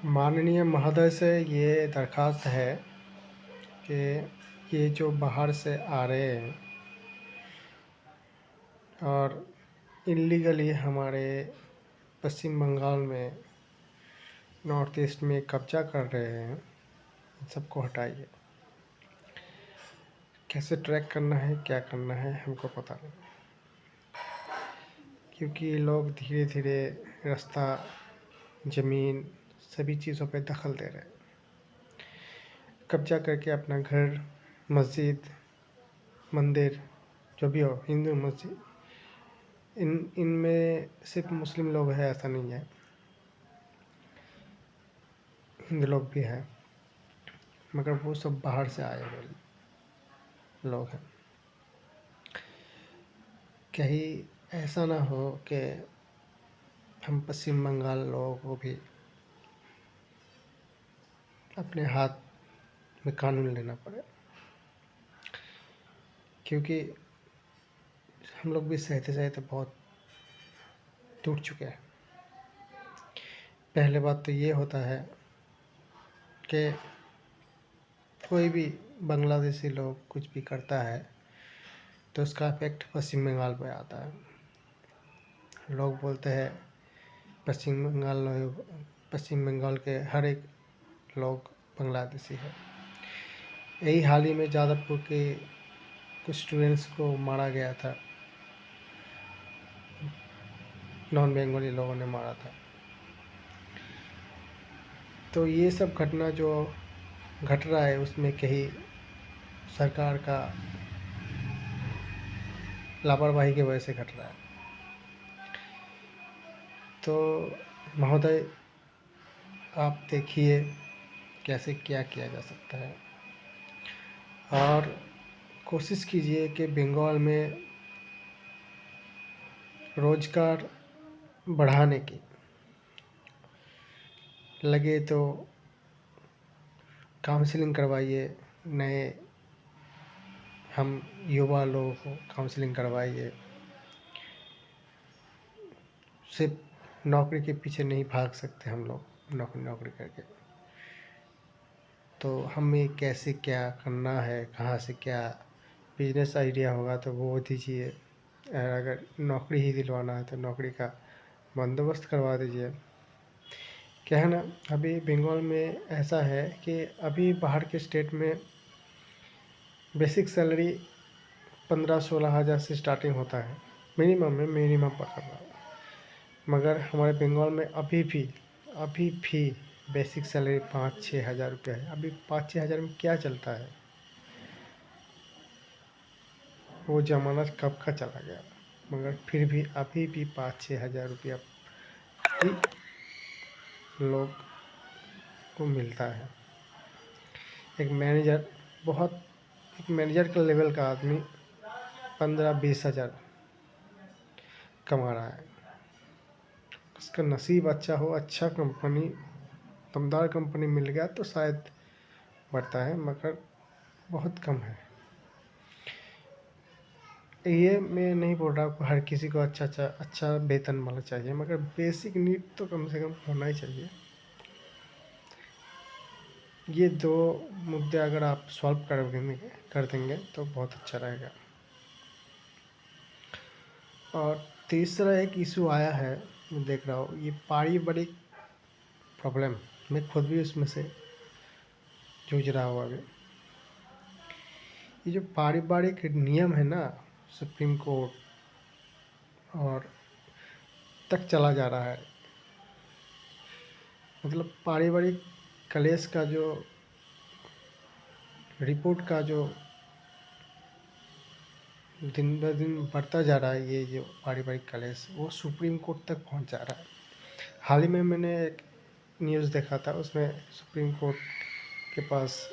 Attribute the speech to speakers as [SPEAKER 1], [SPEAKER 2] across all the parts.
[SPEAKER 1] माननीय महोदय से ये दरख्वास्त है कि ये जो बाहर से आ रहे हैं और इल्लीगली हमारे पश्चिम बंगाल में नॉर्थ ईस्ट में कब्जा कर रहे हैं, इन सबको हटाइए। कैसे ट्रैक करना है, क्या करना है, हमको पता नहीं, क्योंकि ये लोग धीरे धीरे रास्ता, ज़मीन, सभी चीज़ों पे दखल दे रहे हैं। कब्जा करके अपना घर, मस्जिद, मंदिर, जो भी हो, हिंदू मस्जिद, इनमें सिर्फ मुस्लिम लोग हैं ऐसा नहीं है, हिंदू लोग भी हैं, मगर वो सब बाहर से आए हुए लोग हैं। कहीं ऐसा ना हो कि हम पश्चिम बंगाल लोगों को भी अपने हाथ में कानून लेना पड़े, क्योंकि हम लोग भी सहते सहते बहुत टूट चुके हैं। पहले बात तो ये होता है कि कोई भी बांग्लादेशी लोग कुछ भी करता है तो उसका इफेक्ट पश्चिम बंगाल पे आता है। लोग बोलते हैं पश्चिम बंगाल के हर एक लोग बांग्लादेशी है। यही हाल ही में जादवपुर के कुछ स्टूडेंट्स को मारा गया था, नॉन बंगाली लोगों ने मारा था। तो ये सब घटना जो घट रहा है उसमें कहीं सरकार का लापरवाही की वजह से घट रहा है। तो महोदय, आप देखिए कैसे क्या किया जा सकता है और कोशिश कीजिए कि बंगाल में रोज़गार बढ़ाने की लगे तो काउंसलिंग करवाइए, नए हम युवा लोगों को काउंसलिंग करवाइए। सिर्फ नौकरी के पीछे नहीं भाग सकते हम लोग, नौकरी करके। तो हमें कैसे क्या करना है, कहाँ से क्या बिजनेस आइडिया होगा तो वो दीजिए। अगर नौकरी ही दिलवाना है तो नौकरी का बंदोबस्त करवा दीजिए। क्या है ना, अभी बंगाल में ऐसा है कि अभी बाहर के स्टेट में बेसिक सैलरी 15-16 हज़ार से स्टार्टिंग होता है, मिनिमम पकड़ रहा है। मगर हमारे बंगाल में अभी भी बेसिक सैलरी 5-6 हज़ार रुपया है। अभी 5-6 हज़ार में क्या चलता है? वो ज़माना कब का चला गया। मगर फिर भी अभी भी 5-6 हज़ार रुपया ही लोग को मिलता है। एक मैनेजर एक मैनेजर का लेवल का आदमी 15-20 हज़ार कमा रहा है। उसका नसीब अच्छा हो, अच्छा कंपनी, दमदार कंपनी मिल गया तो शायद बढ़ता है, मगर बहुत कम है। ये मैं नहीं बोल रहा हूँ हर किसी को अच्छा वेतन मिलना चाहिए, मगर बेसिक नीड तो कम से कम होना ही चाहिए। ये दो मुद्दे अगर आप सॉल्व कर देंगे तो बहुत अच्छा रहेगा। और तीसरा एक इशू आया है, मैं देख रहा हूँ, ये पारिवारिक प्रॉब्लम। मैं खुद भी उसमें से जूझ रहा हूँ अभी। ये जो पारिवारिक नियम है ना, सुप्रीम कोर्ट और तक चला जा रहा है। मतलब पारिवारिक कलेश का जो रिपोर्ट का जो दिन ब दिन बढ़ता जा रहा है, ये जो पारिवारिक कलेश वो सुप्रीम कोर्ट तक पहुंच जा रहा है। हाल ही में मैंने एक न्यूज़ देखा था, उसमें सुप्रीम कोर्ट के पास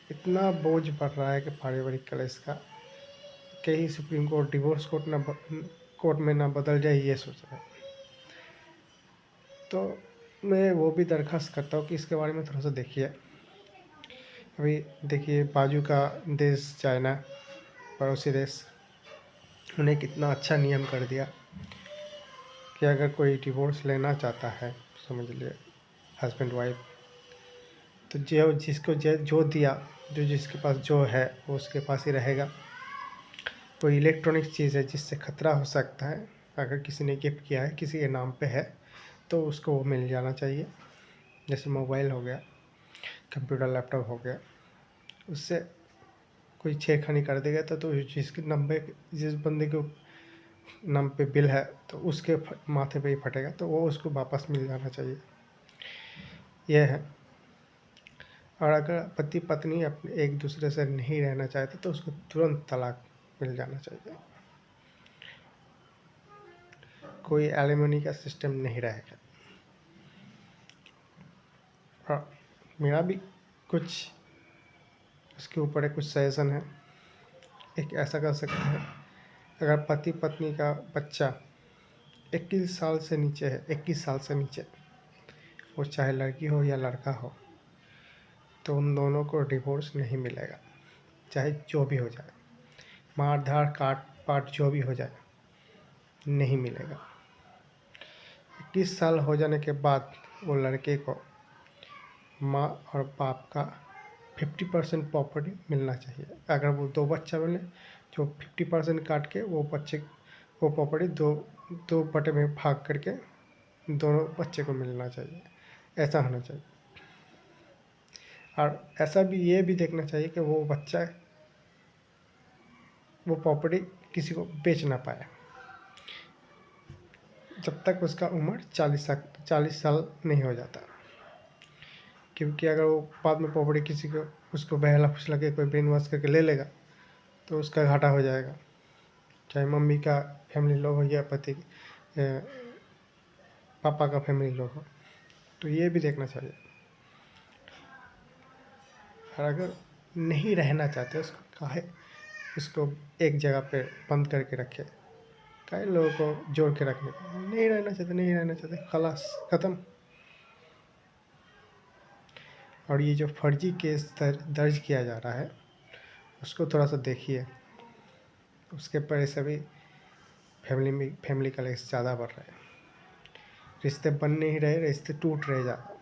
[SPEAKER 1] इतना बोझ बढ़ रहा है कि पारिवारिक कलेश का, कहीं सुप्रीम कोर्ट डिवोर्स कोर्ट में ना बदल जाए, ये सोच रहा है। तो मैं वो भी दरख्वास्त करता हूँ कि इसके बारे में थोड़ा सा देखिए। अभी देखिए बाजू का देश चाइना, पड़ोसी देश, उन्हें कितना अच्छा नियम कर दिया कि अगर कोई डिवोर्स लेना चाहता है, समझ लिए, हस्बैंड वाइफ। तो जो जिसको जो दिया, जो जिसके पास जो है वो उसके पास ही रहेगा। कोई इलेक्ट्रॉनिक चीज़ है जिससे खतरा हो सकता है, अगर किसी ने गिफ्ट किया है, किसी के नाम पे है, तो उसको वो मिल जाना चाहिए। जैसे मोबाइल हो गया, कंप्यूटर लैपटॉप हो गया, उससे कोई छेड़खानी कर देगा तो जिसके नंबर, जिस बंदे के नाम पे बिल है तो उसके माथे पे ही फटेगा, तो वो उसको वापस मिल जाना चाहिए। यह है। और अगर पति पत्नी अपने एक दूसरे से नहीं रहना चाहते तो उसको तुरंत तलाक मिल जाना चाहिए। कोई एलिमनी का सिस्टम नहीं रहेगा। और मेरा भी कुछ इसके ऊपर है, कुछ सजेशन है। एक ऐसा कर सकते हैं, अगर पति पत्नी का बच्चा 21 साल से नीचे है, 21 साल से नीचे, वो चाहे लड़की हो या लड़का हो, तो उन दोनों को डिवोर्स नहीं मिलेगा, चाहे जो भी हो जाए, मार धाड़ काट पाट जो भी हो जाए, नहीं मिलेगा। 21 साल हो जाने के बाद वो लड़के को माँ और बाप का 50% प्रॉपर्टी मिलना चाहिए। अगर वो 2 बच्चा मिले, जो 50% काट के वो प्रॉपर्टी दो दो बटे में भाग करके दोनों बच्चे को मिलना चाहिए। ऐसा होना चाहिए। और ऐसा भी, ये भी देखना चाहिए कि वो बच्चा वो प्रॉपर्टी किसी को बेच ना पाए जब तक उसका उम्र 40 साल नहीं हो जाता। क्योंकि अगर वो बाद में प्रॉपर्टी किसी को, उसको बहला फुसला के कोई ब्रेन वॉश करके ले लेगा तो उसका घाटा हो जाएगा, चाहे मम्मी का फैमिली लोग हो या पापा का फैमिली लोग हो। तो ये भी देखना चाहिए। और अगर नहीं रहना चाहते उसको काहे, उसको एक जगह पे बंद करके रखे, काहे लोगों को जोड़ के रखने का। नहीं रहना चाहते, नहीं रहना चाहते, खलास, ख़त्म। और ये जो फर्जी केस दर्ज किया जा रहा है उसको थोड़ा सा देखिए। उसके पैसे भी फैमिली का लेस ज़्यादा बढ़ रहा है। रिश्ते बन नहीं रहे, रिश्ते टूट रहे ज़्यादा।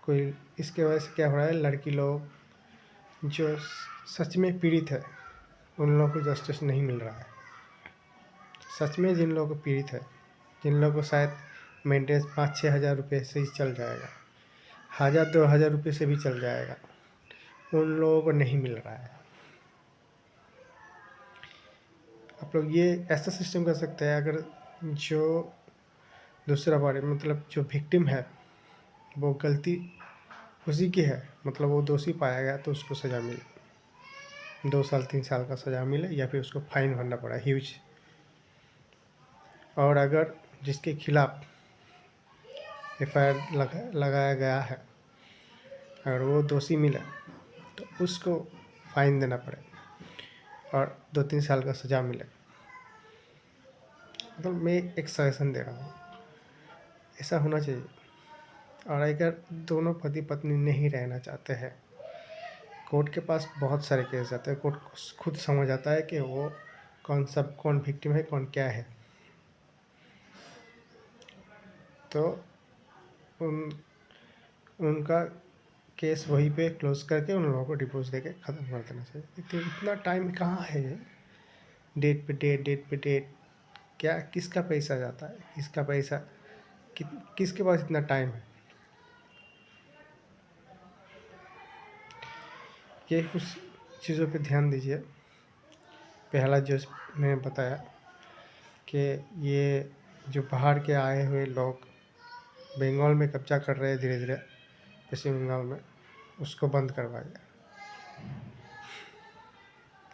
[SPEAKER 1] कोई इसके वजह से क्या हो रहा है, लड़की लोग जो सच में पीड़ित है उन लोगों को जस्टिस नहीं मिल रहा है। सच में जिन लोगों को पीड़ित है, जिन लोगों को शायद मेंटेनेंस 5-6 हज़ार रुपये से ही चल जाएगा, 1,000-2,000 रुपये से भी चल जाएगा, उन लोगों को नहीं मिल रहा है। आप लोग ये ऐसा सिस्टम कर सकते हैं, अगर जो दूसरा बारे मतलब जो विक्टिम है वो गलती उसी की है, मतलब वो दोषी पाया गया तो उसको सज़ा मिले, 2 साल 3 साल का सज़ा मिले, या फिर उसको फाइन भरना पड़ा ह्यूज। और अगर जिसके खिलाफ FIR लगाया गया है, अगर वो दोषी मिले तो उसको फाइन देना पड़े और 2-3 साल का सज़ा मिले। मतलब मैं एक सजेशन दे रहा हूँ, ऐसा होना चाहिए। और अगर दोनों पति पत्नी नहीं रहना चाहते हैं, कोर्ट के पास बहुत सारे केस आते हैं, कोर्ट खुद समझ आता है कि वो कौन विक्टिम है, कौन क्या है। तो उनका केस वहीं पे क्लोज करके उन लोगों को डिवोर्स देके ख़त्म कर देना चाहिए। तो इतना टाइम कहाँ है, डेट पे डेट, क्या किसका पैसा जाता है, किसका पैसा किसके पास इतना टाइम है। ये कुछ चीज़ों पे ध्यान दीजिए। पहला जो मैंने बताया कि ये जो बाहर के आए हुए लोग बंगाल में कब्जा कर रहे हैं धीरे धीरे, पश्चिम बंगाल में, उसको बंद करवाइए।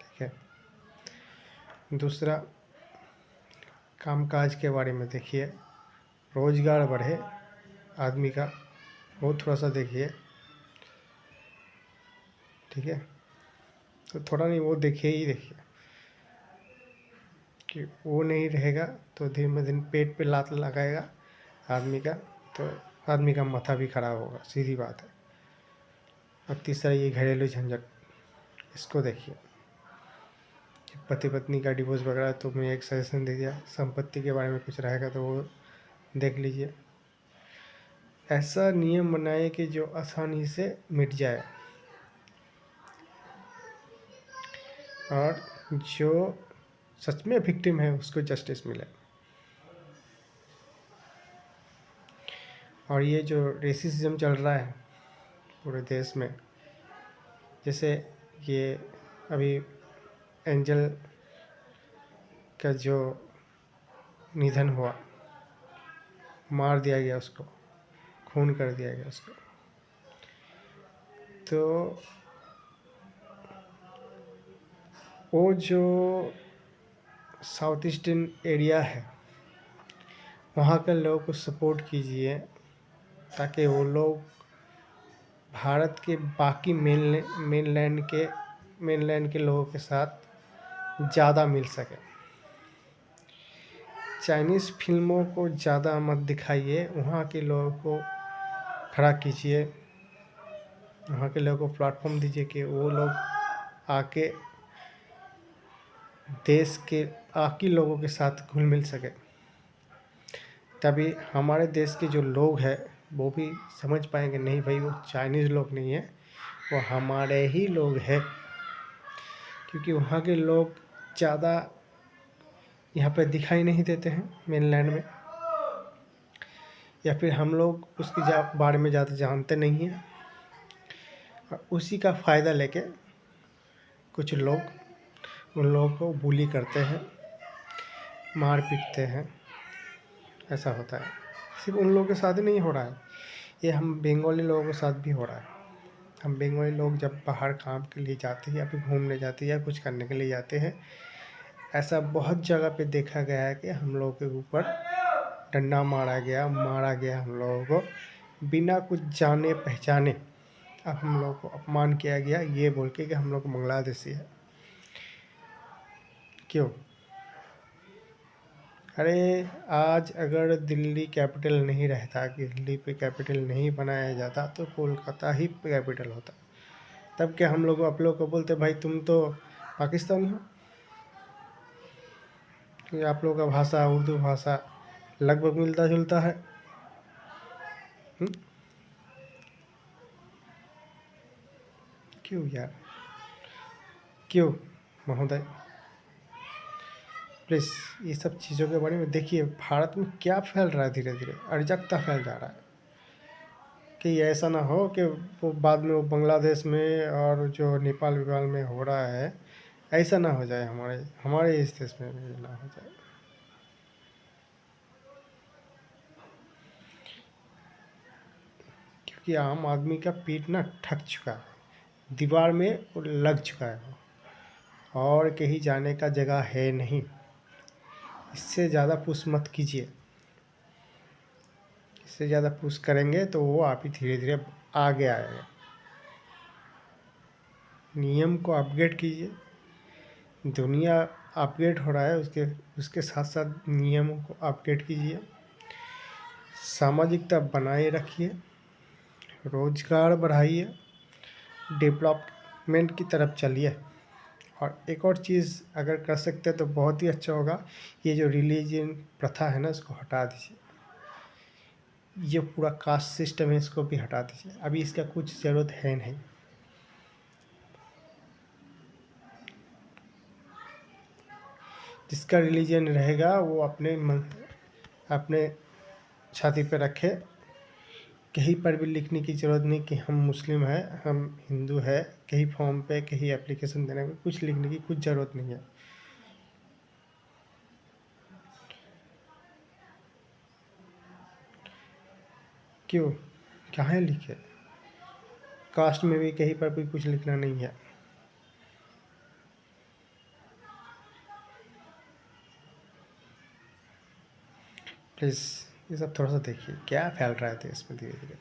[SPEAKER 1] ठीक है। दूसरा, कामकाज के बारे में देखिए, रोज़गार बढ़े आदमी का, वो थोड़ा सा देखिए। ठीक है। तो थोड़ा नहीं, वो देखिए ही देखिए कि वो नहीं रहेगा तो दिन में दिन पेट पे लात लगाएगा आदमी का, तो आदमी का माथा भी खराब होगा, सीधी बात है। और तीसरा, ये घरेलू झंझट, इसको देखिए। पति पत्नी का डिवोर्स वगैरह तो मैं एक सजेशन दे दिया। संपत्ति के बारे में कुछ रहेगा तो वो देख लीजिए। ऐसा नियम बनाए कि जो आसानी से मिट जाए और जो सच में विक्टिम है उसको जस्टिस मिले। और ये जो रेसिज्म चल रहा है पूरे देश में, जैसे ये अभी एंजल का जो निधन हुआ, मार दिया गया उसको, खून कर दिया गया उसको, तो वो जो साउथ ईस्टर्न एरिया है वहाँ के लोगों को सपोर्ट कीजिए ताकि वो लोग भारत के बाकी मेनलैंड के लोगों के साथ ज़्यादा मिल सके। चाइनीज़ फिल्मों को ज़्यादा मत दिखाइए, वहाँ के लोगों को खड़ा कीजिए, वहाँ के लोगों को प्लेटफॉर्म दीजिए कि वो लोग आके देश के बाकी लोगों के साथ घुल मिल सके। तभी हमारे देश के जो लोग हैं वो भी समझ पाएंगे, नहीं भाई वो चाइनीज़ लोग नहीं है, वो हमारे ही लोग हैं। क्योंकि वहाँ के लोग ज़्यादा यहाँ पे दिखाई नहीं देते हैं मेनलैंड में, या फिर हम लोग उसके बारे में ज़्यादा जानते नहीं हैं। और उसी का फ़ायदा लेके कुछ लोग उन लोगों को बुली करते हैं, मार पीटते हैं। ऐसा होता है। सिर्फ उन लोगों के साथ ही नहीं हो रहा है, ये हम बंगाली लोगों के साथ भी हो रहा है। हम बंगाली लोग जब बाहर काम के लिए जाते हैं या फिर घूमने जाते हैं या कुछ करने के लिए जाते हैं, ऐसा बहुत जगह पे देखा गया है कि हम लोगों के ऊपर डंडा मारा गया हम लोगों को बिना कुछ जाने पहचाने। अब हम लोगों को अपमान किया गया ये बोल के कि हम लोग बांग्लादेशी है। क्यों? अरे आज अगर दिल्ली कैपिटल नहीं रहता, कि दिल्ली पे कैपिटल नहीं बनाया जाता तो कोलकाता ही कैपिटल होता। तब क्या हम लोग आप लोग को बोलते भाई तुम तो पाकिस्तानी हो? क्योंकि आप लोगों का भाषा उर्दू भाषा लगभग मिलता जुलता है। क्यों यार, क्यों महोदय? प्लीज़ ये सब चीज़ों के बारे में देखिए। भारत में क्या फैल रहा है, धीरे धीरे अराजकता फैल जा रहा है। कि ऐसा ना हो कि वो बाद में वो बांग्लादेश में और जो नेपाल वेपाल में हो रहा है, ऐसा ना हो जाए हमारे हमारे इस देश में भी ना हो जाए। क्योंकि आम आदमी का पीठ ना थक चुका है, दीवार में वो लग चुका है और कहीं जाने का जगह है नहीं। इससे ज़्यादा पुश मत कीजिए। इससे ज़्यादा पुश करेंगे तो वो आप ही धीरे धीरे आगे आएगा। नियम को अपग्रेड कीजिए। दुनिया अपग्रेड हो रहा है, उसके उसके साथ साथ नियमों को अपग्रेड कीजिए। सामाजिकता बनाए रखिए, रोजगार बढ़ाइए, डेवलपमेंट की तरफ चलिए। और एक और चीज़ अगर कर सकते हैं तो बहुत ही अच्छा होगा, ये जो रिलीजन प्रथा है ना इसको हटा दीजिए। ये पूरा कास्ट सिस्टम है इसको भी हटा दीजिए, अभी इसका कुछ ज़रूरत है नहीं। जिसका रिलीजन रहेगा वो अपने छाती पे रखे। कहीं पर भी लिखने की ज़रूरत नहीं कि हम मुस्लिम हैं, हम हिंदू है। कहीं फॉर्म पे कहीं एप्लीकेशन देने में कुछ लिखने की कुछ ज़रूरत नहीं है। क्यों? कहाँ लिखे? कास्ट में भी कहीं पर भी कुछ लिखना नहीं है। प्लीज़ ये सब थोड़ा सा देखिए क्या फैल रहा है देश में धीरे धीरे।